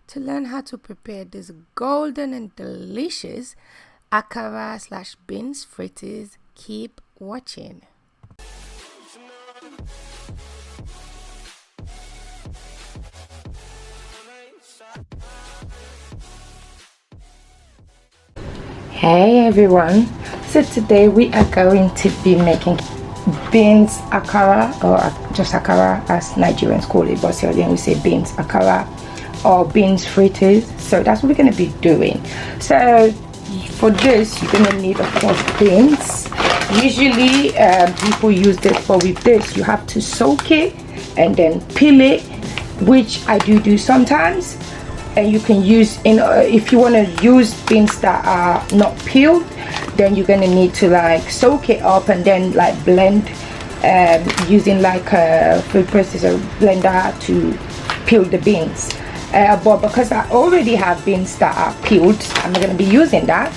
To learn how to prepare this golden and delicious Akara / beans fritters, keep watching. Hey everyone, so today we are going to be making beans akara, or just akara as Nigerians call it, but here we say beans akara or beans fritters. So that's what we're going to be doing. So for this you're going to need, of course, beans. Usually people use this, but with this you have to soak it and then peel it, which I do sometimes. And you can use if you want to use beans that are not peeled, then you're going to need to like soak it up and then like blend using like a food processor blender to peel the beans. But because I already have beans that are peeled, I'm not going to be using that.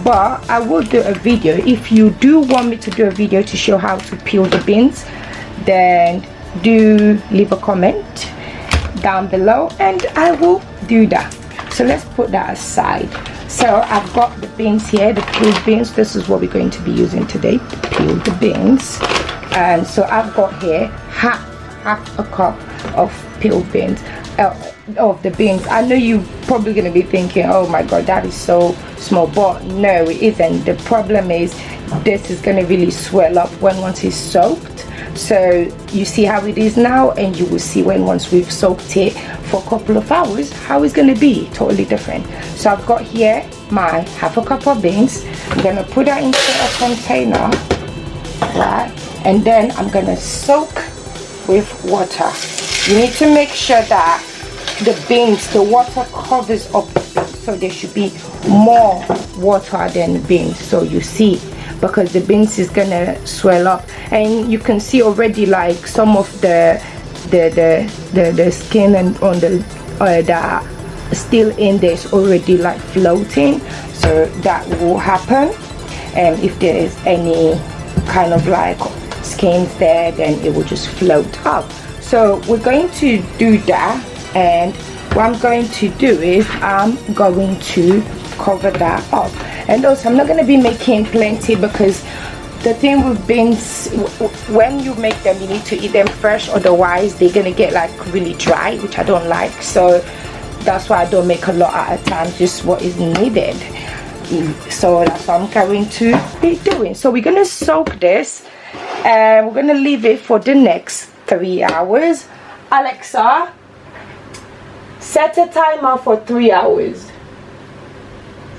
But I will do a video. If you do want me to do a video to show how to peel the beans, then do leave a comment down below and I will do that. So let's put that aside. So I've got the beans here, the peeled beans. This is what we're going to be using today, to peel the beans. And so I've got here half a cup of peeled beans, of the beans. I know you're probably going to be thinking, oh my god, that is so small, but no, it isn't. The problem is this is going to really swell up once it's soaked. So you see how it is now, and you will see once we've soaked it for a couple of hours how it's going to be totally different. So I've got here my half a cup of beans. I'm going to put that into a container, right, and then I'm going to soak with water. You need to make sure that the water covers up the beans, so there should be more water than the beans. So you see, because the beans is gonna swell up, and you can see already like some of the skin and on the that are still in there is already like floating. So that will happen, and if there is any kind of like skins there, then it will just float up. So we're going to do that, and what I'm going to do is I'm going to cover that up. And also I'm not going to be making plenty, because the thing with beans, when you make them you need to eat them fresh, otherwise they're going to get like really dry, which I don't like. So that's why I don't make a lot at a time, just what is needed. So that's what I'm going to be doing. So we're going to soak this and we're going to leave it for the next 3 hours. Alexa, set a timer for 3 hours.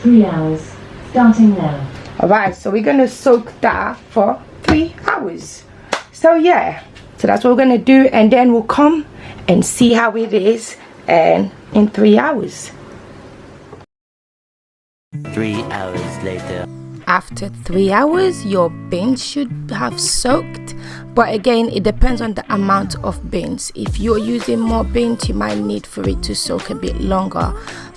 3 hours, starting now. Alright, so we're gonna soak that for 3 hours. So yeah, so that's what we're gonna do, and then we'll come and see how it is and in 3 hours. 3 hours later. After 3 hours, your beans should have soaked, but again it depends on the amount of beans. If you're using more beans, you might need for it to soak a bit longer,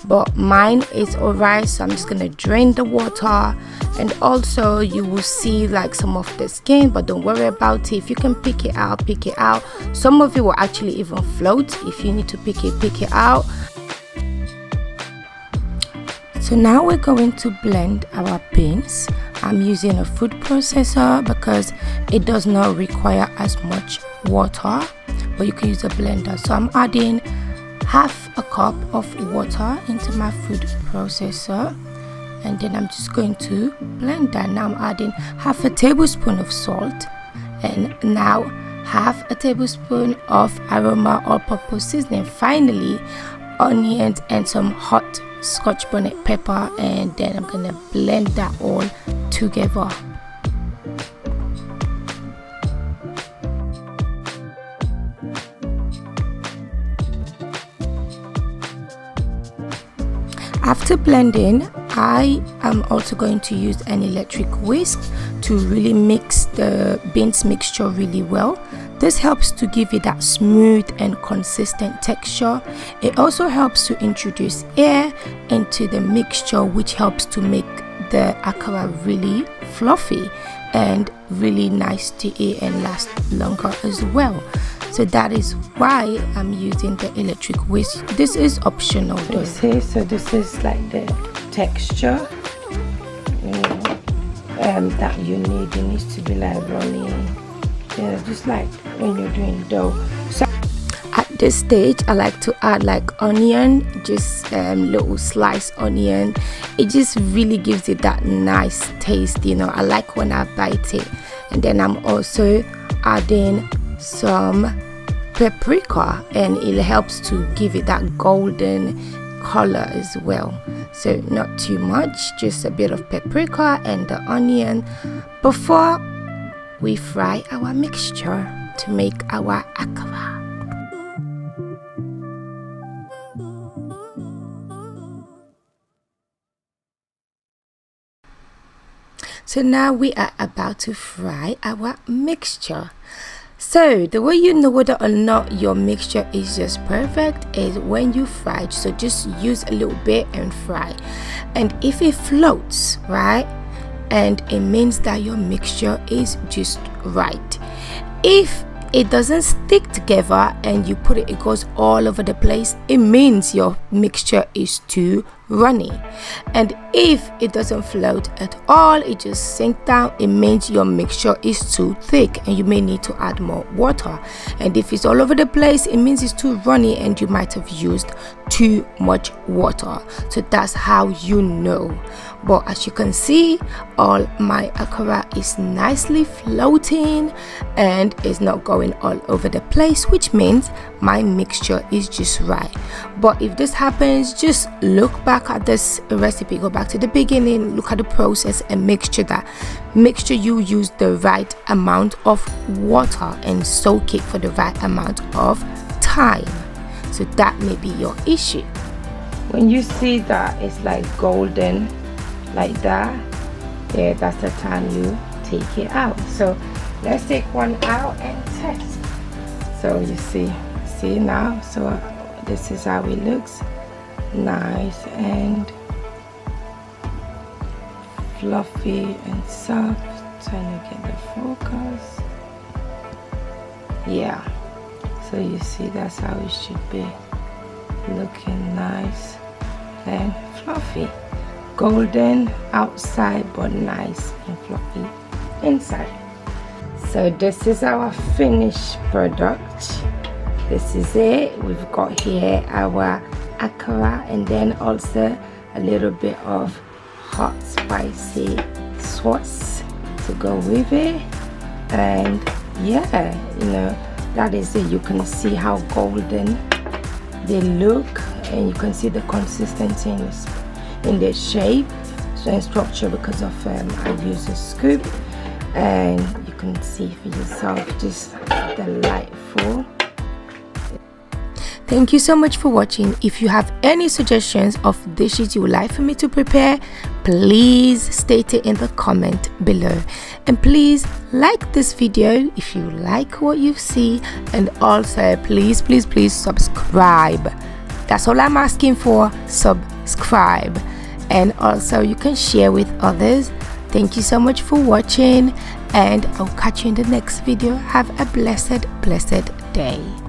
but mine is alright. So I'm just gonna drain the water, and also you will see like some of the skin, but don't worry about it. If you can pick it out, pick it out. Some of it will actually even float. If you need to pick it out. So now we're going to blend our beans. I'm using a food processor because it does not require as much water, but you can use a blender. So I'm adding half a cup of water into my food processor, and then I'm just going to blend that. Now I'm adding half a tablespoon of salt, and now half a tablespoon of aroma or purpose seasoning. Finally, onions and some hot Scotch bonnet pepper, and then I'm gonna blend that all together. After blending, I am also going to use an electric whisk to really mix the beans mixture really well. This helps to give it that smooth and consistent texture. It also helps to introduce air into the mixture, which helps to make the akara really fluffy and really nice to eat and last longer as well. so that is why I'm using the electric whisk. This is optional though. So this is like the texture, you know, that you need. It needs to be like runny, you know, just like when you're doing dough. So at this stage I like to add like onion, just little sliced onion. It just really gives it that nice taste, you know. I like when I bite it. And then I'm also adding some paprika, and it helps to give it that golden color as well. So not too much, just a bit of paprika and the onion before we fry our mixture to make our akara. So now we are about to fry our mixture. So the way you know whether or not your mixture is just perfect is when you fry it. So just use a little bit and fry. And if it floats, right, and it means that your mixture is just right. If it doesn't stick together and you put it, it goes all over the place, it means your mixture is too runny. And if it doesn't float at all, it just sinks down, it means your mixture is too thick and you may need to add more water. And if it's all over the place, it means it's too runny and you might have used too much water. So that's how you know. But as you can see, all my akara is nicely floating and is not going all over the place, which means my mixture is just right. But if this happens, just look back at this recipe, go back to the beginning, look at the process and make sure you use the right amount of water and soak it for the right amount of time. So that may be your issue. When you see that it's like golden like that, yeah, that's the time you take it out. So let's take one out and test. So you see now, so this is how it looks, nice and fluffy and soft. Trying to get the focus. Yeah, so you see that's how it should be, looking nice and fluffy, golden outside but nice and fluffy inside. So this is our finished product. This is it. We've got here our akara and then also a little bit of hot spicy sauce to go with it. And yeah, you know, that is it. You can see how golden they look and you can see the consistency in the shape, so in structure, because of I use a scoop, and you can see for yourself, just delightful. Thank you so much for watching. If you have any suggestions of dishes you would like for me to prepare, please state it in the comment below. And please like this video if you like what you see, and also please subscribe. That's all I'm asking for, subscribe. And also you can share with others. Thank you so much for watching, and I'll catch you in the next video. Have a blessed day.